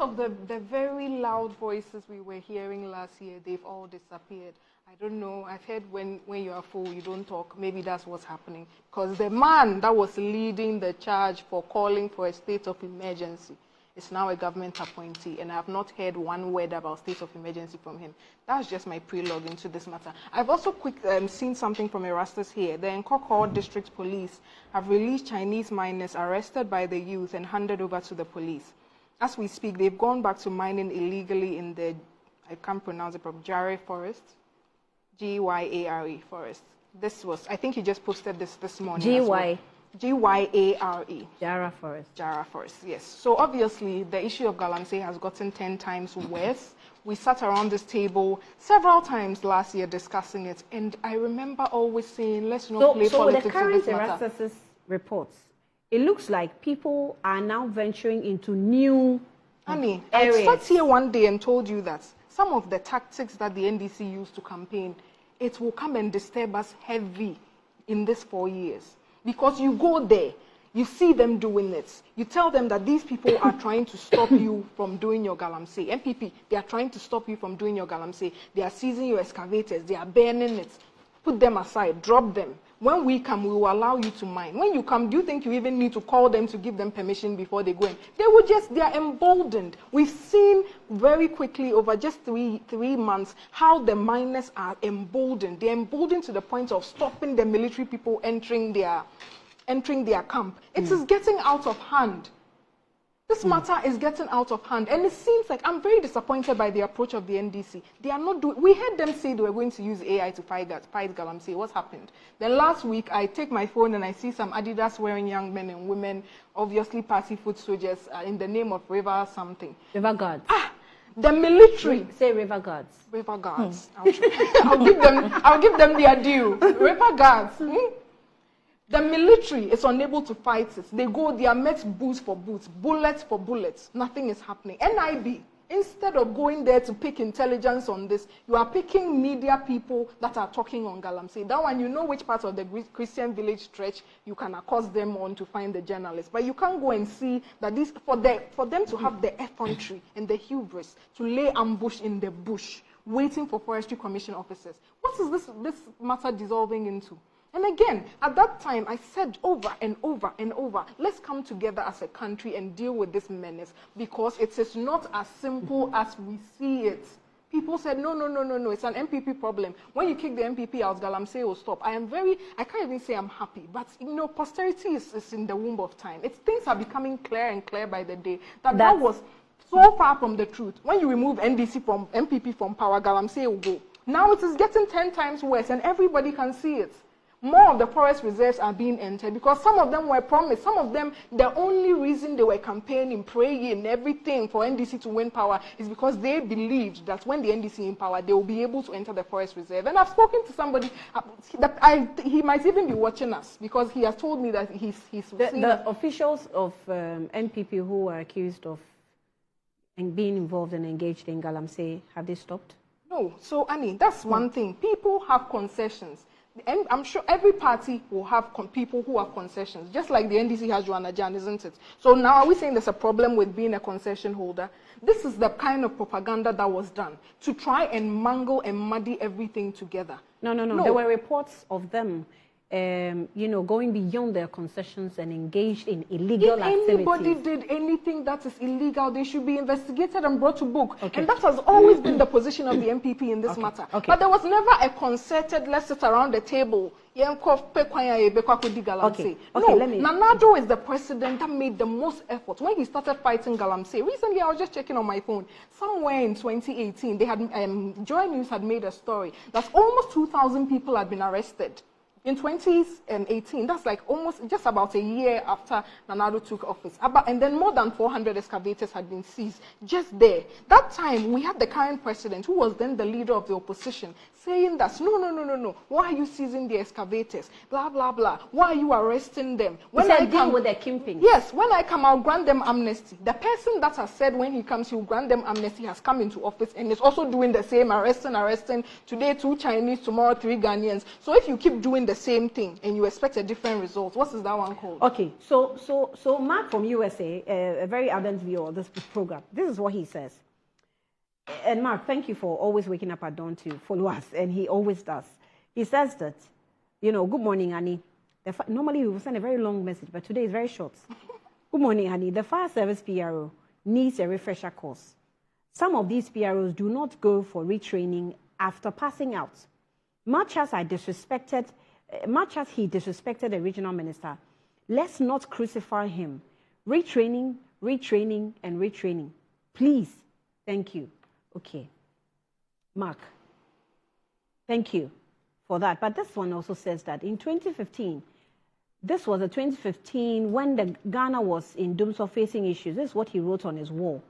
Of the very loud voices we were hearing last year, they've all disappeared. I don't know. I've heard when you are full, you don't talk. Maybe that's what's happening. Because the man that was leading the charge for calling for a state of emergency is now a government appointee, and I have not heard one word about state of emergency from him. That's just my prelogue into this matter. I've also seen something from Erastus here. The Nkoko District Police have released Chinese miners arrested by the youth and handed over to the police. As we speak, they've gone back to mining illegally in the, I can't pronounce it properly, Jare Forest, Gyare Forest. This was, I think he just posted this morning. Gyare. Jara Forest. Jara Forest, yes. So obviously, the issue of galamsey has gotten 10 times worse. We sat around this table several times last year discussing it, and I remember always saying, let's not play politics in this matter. So with the current Erastus reports, it looks like people are now venturing into new areas. I sat here one day and told you that some of the tactics that the NDC used to campaign, it will come and disturb us heavy in these 4 years. Because you go there, you see them doing it. You tell them that these people are trying to stop you from doing your galamsey. MPP, they are trying to stop you from doing your galamsey. They are seizing your excavators. They are burning it. Put them aside. Drop them. When we come, we will allow you to mine. When you come, do you think you even need to call them to give them permission before they go in? They will just, they are emboldened. We've seen very quickly over just three months how the miners are emboldened. They're emboldened to the point of stopping the military people entering their camp. It is getting out of hand. This matter is getting out of hand, and it seems like I'm very disappointed by the approach of the NDC. They are not doing. We heard them say they were going to use AI to fight galamsey. What happened? Then last week, I take my phone and I see some Adidas wearing young men and women, obviously party foot soldiers, in the name of River something. River Guards. The military. Say River Guards. River Guards. I'll give them their due. River Guards. The military is unable to fight it. They are met boots for boots, bullets for bullets. Nothing is happening. NIB, instead of going there to pick intelligence on this, you are picking media people that are talking on galamsey. That one, you know which part of the Christian village stretch you can accost them on to find the journalists. But you can't go and see that this, for them to have the effrontery and the hubris to lay ambush in the bush, waiting for Forestry Commission officers. What is this matter dissolving into? And again, at that time, I said over and over and over, let's come together as a country and deal with this menace, because it is not as simple as we see it. People said, no, it's an MPP problem. When you kick the MPP out, galamsey will stop. I can't even say I'm happy, but posterity is in the womb of time. Things are becoming clear and clear by the day. That was so far from the truth. When you remove MPP from power, galamsey will go. Now it is getting 10 times worse, and everybody can see it. More of the forest reserves are being entered because some of them were promised. Some of them, the only reason they were campaigning, praying, everything for NDC to win power is because they believed that when the NDC in power, they will be able to enter the forest reserve. And I've spoken to somebody that he might even be watching us because he has told me that he's the officials of NPP who were accused of being involved and engaged in galamsey, have they stopped? No. So, Annie, that's one thing. People have concessions. And I'm sure every party will have people who have concessions, just like the NDC has Joanna Jan, isn't it? So now are we saying there's a problem with being a concession holder? This is the kind of propaganda that was done to try and mangle and muddy everything together. No. There were reports of them, going beyond their concessions and engaged in illegal activities. If anybody did anything that is illegal, they should be investigated and brought to book. Okay. And that has always been the position of the MPP in this matter. Okay. But there was never a concerted, let's sit around the table. No, Nanado is the president that made the most effort. When he started fighting galamsey, recently I was just checking on my phone, somewhere in 2018, they had Joy News had made a story that almost 2,000 people had been arrested. In 2018, that's like almost just about a year after Nanado took office. And then more than 400 excavators had been seized just there. That time, we had the current president, who was then the leader of the opposition, saying that, no. Why are you seizing the excavators? Blah, blah, blah. Why are you arresting them? When I come with their kingpin. Yes, when I come, I'll grant them amnesty. The person that has said when he comes, he'll grant them amnesty has come into office and is also doing the same, arresting. Today, 2 Chinese, tomorrow, 3 Ghanaians. So if you keep doing the the same thing and you expect a different result. What is that one called? Okay, so Mark from USA, a very ardent viewer of this program, this is what he says. And Mark, thank you for always waking up at dawn to follow us, and he always does. He says that, you know, good morning, Annie. Normally we will send a very long message, but today is very short. Good morning, Annie. The fire service PRO needs a refresher course. Some of these PROs do not go for retraining after passing out. Much as he disrespected the regional minister, let's not crucify him. Retraining, retraining, and retraining. Please. Thank you. Okay. Mark, thank you for that. But this one also says that in 2015, this was the 2015 when the Ghana was in dooms of facing issues. This is what he wrote on his wall.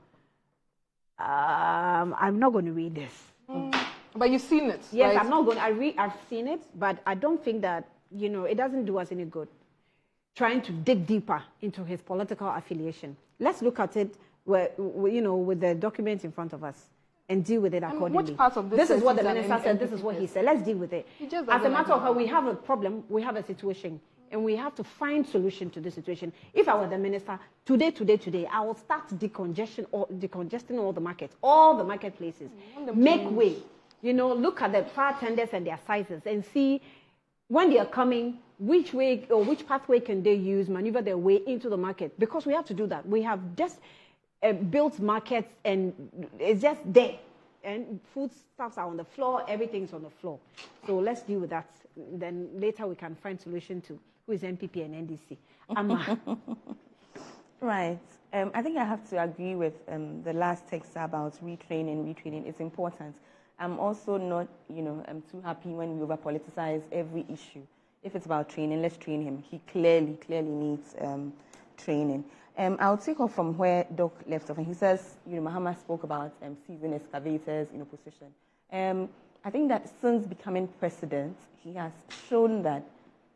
I'm not going to read this. But you've seen it. Yes, right? I'm not going to. I've seen it, but I don't think that, you know, it doesn't do us any good trying to dig deeper into his political affiliation. Let's look at it, you know, with the documents in front of us and deal with it accordingly. Which part of this is what the minister said. This is what he said. Let's deal with it. As a matter of fact, we have a problem. We have a situation, and we have to find solution to this situation. If I were the minister, today, I will start decongesting all the markets, all the marketplaces. Make way. You know, look at the fire tenders and their sizes and see when they are coming, which way or which pathway can they use, maneuver their way into the market. Because we have to do that. We have just built markets and it's just there. And foodstuffs are on the floor, everything's on the floor. So let's deal with that. Then later we can find solution to who is MPP and NDC. Amma. Right. I think I have to agree with the last text about retraining. It's important. I'm also not, you know, I'm too happy when we over-politicize every issue. If it's about training, let's train him. He clearly needs training. I'll take off from where Doc left off. And he says, you know, Mahama spoke about seizing excavators in opposition. I think that since becoming president, he has shown that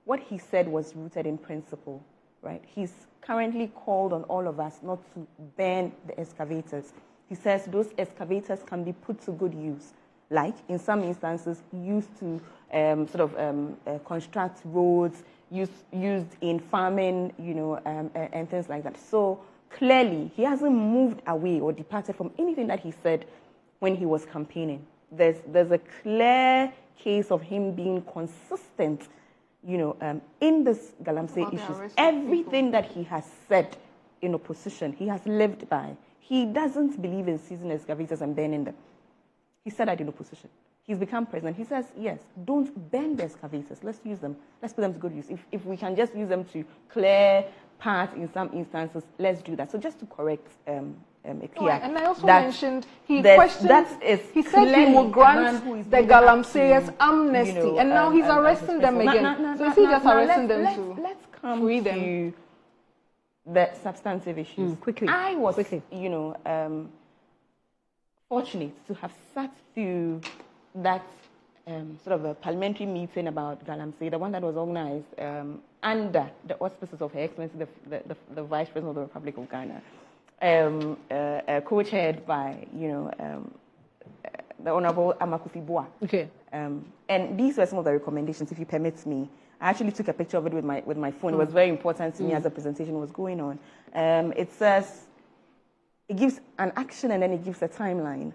what he said was rooted in principle, right? He's currently called on all of us not to burn the excavators. He says those excavators can be put to good use, like in some instances used to construct roads, used in farming, you know, and things like that. So clearly, he hasn't moved away or departed from anything that he said when he was campaigning. There's a clear case of him being consistent, you know, in this galamsey issues. Everything that he has said in opposition, he has lived by. He doesn't believe in seizing excavators and burning them. He said that in opposition. He's become president. He says, yes, don't burn the excavators. Let's use them. Let's put them to good use. If we can just use them to clear paths in some instances, let's do that. So just to correct and I also mentioned he questioned. He said he would grant the galamseyers amnesty, you know, and now he's arresting them again. So is he just arresting them too? Let's come to the substantive issues. Quickly. I was, you know, fortunate to have sat through that sort of a parliamentary meeting about galamsey, the one that was organized under the auspices of Her Excellency, the Vice President of the Republic of Ghana, co-chaired by, you know, the Honorable Amakufi Boa. Okay. And these were some of the recommendations, if you permit me. I actually took a picture of it with my phone. It was very important to me as the presentation was going on. It says, it gives an action and then it gives a timeline.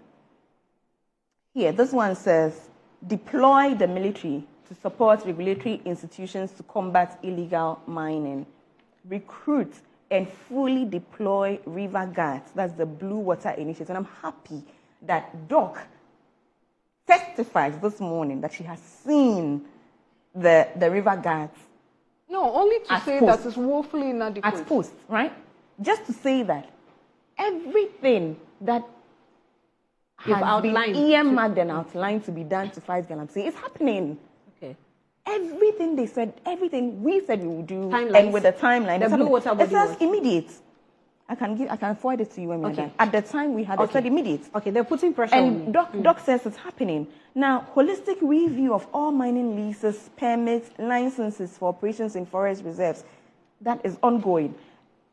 Here, this one says, deploy the military to support regulatory institutions to combat illegal mining. Recruit and fully deploy river guards. That's the Blue Water Initiative. And I'm happy that Doc testifies this morning that she has seen the river guards. No, only to say that it's woefully inadequate. At post, right? Just to say that everything that has been earmarked and outlined to be done to fight galamsey is happening. Okay. Everything they said, everything we said we would do, and with the timeline, the Blue Water it says immediate. I can forward it to you when we're done. At the time we had, it said immediate. Okay, they're putting pressure on me. Doc says it's happening. Now, holistic review of all mining leases, permits, licenses for operations in forest reserves, that is ongoing.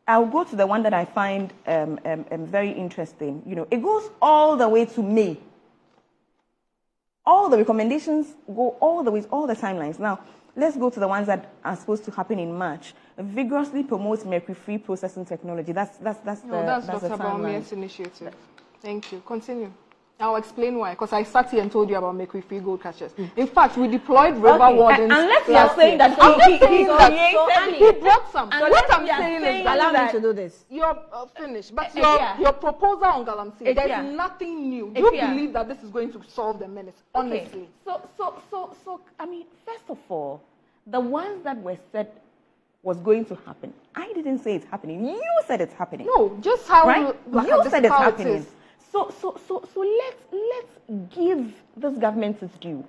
I'll go to the one that I find very interesting. You know, it goes all the way to May. All the recommendations go all the way, all the timelines. Now, let's go to the ones that are supposed to happen in March. Vigorously promotes mercury-free processing technology. That's the Dr. timeline. Baumia's initiative. Thank you. Continue. I'll explain why, because I sat here and told you about mercury-free gold catchers. In fact, we deployed river wardens. Unless you are saying that he brought some. So what I'm saying is that allow me to do this. You're finished, but your proposal on galamsey, there's nothing new. Do you believe that this is going to solve the menace? Honestly. So, I mean, first of all, the ones that were said was going to happen, I didn't say it's happening. You said it's happening. No, just how right? You said it's happening. Is. So let's give this government its due.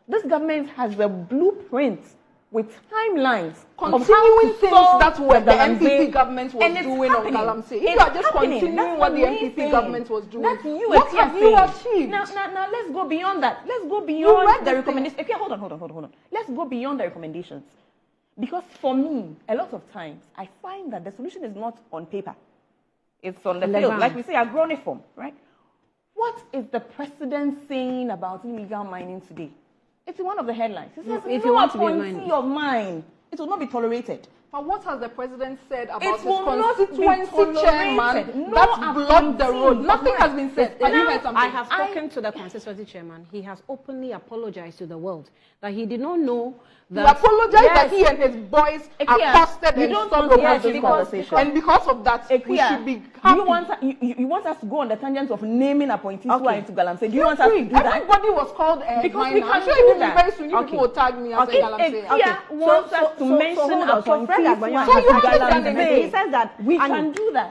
This government has a blueprint with timelines continuing things that were the MPP government was doing on galamsey. If you are just continuing what the MPP government was doing, what have you achieved? Now let's go beyond that. Let's go beyond the recommendations. Okay, hold on. Let's go beyond the recommendations. Because for me, a lot of times, I find that the solution is not on paper. It's on the field. Like we say, agroniform, right? What is the president saying about illegal mining today? It's in one of the headlines. It says, if you want to be mining of mine, it will not be tolerated. But what has the president said about his constituency chairman that blocked the road? Nothing has been said. I have spoken to the constituency chairman. He has openly apologized to the world that he did not know that... He apologized that he and his boys accosted and stopped this conversation. And because of that, we should be happy. You want us to go on the tangent of naming appointees who are into galamsey? Do you want us to do that? Everybody was called because we can't I'm sure even very soon people will tag me and say galamsey. Wants us to mention appointees. He says that we can do that.